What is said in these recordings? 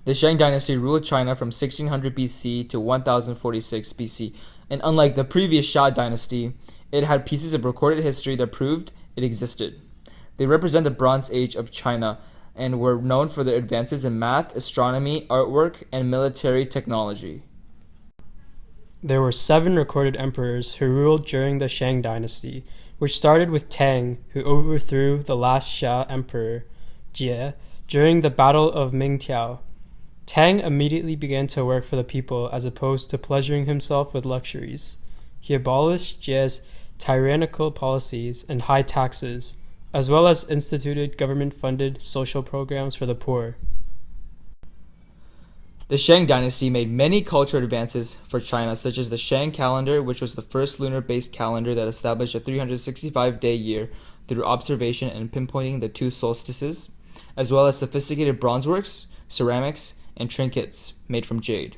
The Shang Dynasty ruled China from 1600 BC to 1046 BC, and unlike the previous Xia Dynasty, it had pieces of recorded history that proved it existed. They represent the Bronze Age of China and were known for their advances in math, astronomy, artwork, and military technology. There were 7 recorded emperors who ruled during the Shang Dynasty, which started with Tang, who overthrew the last Xia emperor, Jie, during the Battle of Mingtiao. Tang immediately began to work for the people as opposed to pleasuring himself with luxuries. He abolished Jie's tyrannical policies and high taxes, as well as instituted government-funded social programs for the poor. The Shang Dynasty made many cultural advances for China, such as the Shang Calendar, which was the first lunar-based calendar that established a 365-day year through observation and pinpointing the 2 solstices, as well as sophisticated bronzeworks, ceramics, and trinkets made from jade.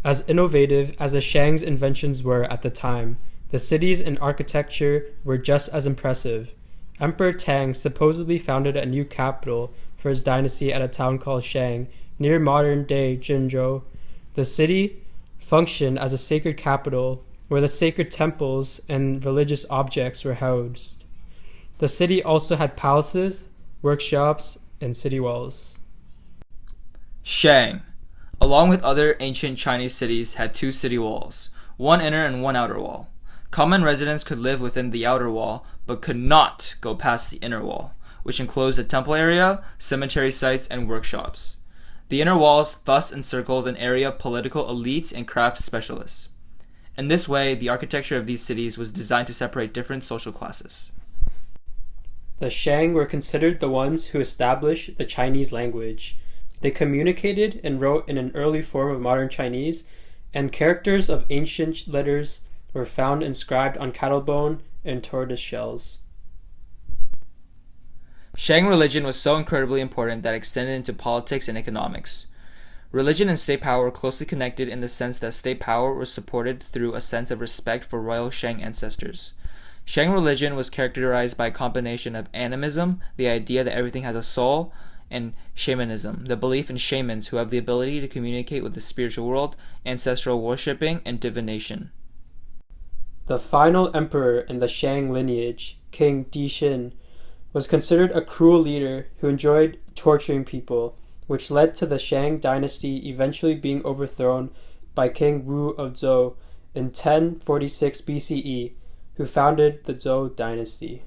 As innovative as the Shang's inventions were at the time, the cities and architecture were just as impressive. Emperor Tang supposedly founded a new capital for his dynasty at a town called Shang, near modern-day Jinzhou. The city functioned as a sacred capital where the sacred temples and religious objects were housed. The city also had palaces, workshops, and city walls. Shang, along with other ancient Chinese cities, had 2 city walls, one inner and one outer wall. Common residents could live within the outer wall, but could not go past the inner wall, which enclosed a temple area, cemetery sites, and workshops. The inner walls thus encircled an area of political elites and craft specialists. In this way, the architecture of these cities was designed to separate different social classes. The Shang were considered the ones who established the Chinese language. They communicated and wrote in an early form of modern Chinese, and characters of ancient letters were found inscribed on cattle bone and tortoise shells. Shang religion was so incredibly important that it extended into politics and economics. Religion and state power were closely connected in the sense that state power was supported through a sense of respect for royal Shang ancestors. Shang religion was characterized by a combination of animism, the idea that everything has a soul, and shamanism, the belief in shamans who have the ability to communicate with the spiritual world, ancestral worshipping, and divination. The final emperor in the Shang lineage, King Dixin, was considered a cruel leader who enjoyed torturing people, which led to the Shang dynasty eventually being overthrown by King Wu of Zhou in 1046 BCE, who founded the Zhou dynasty.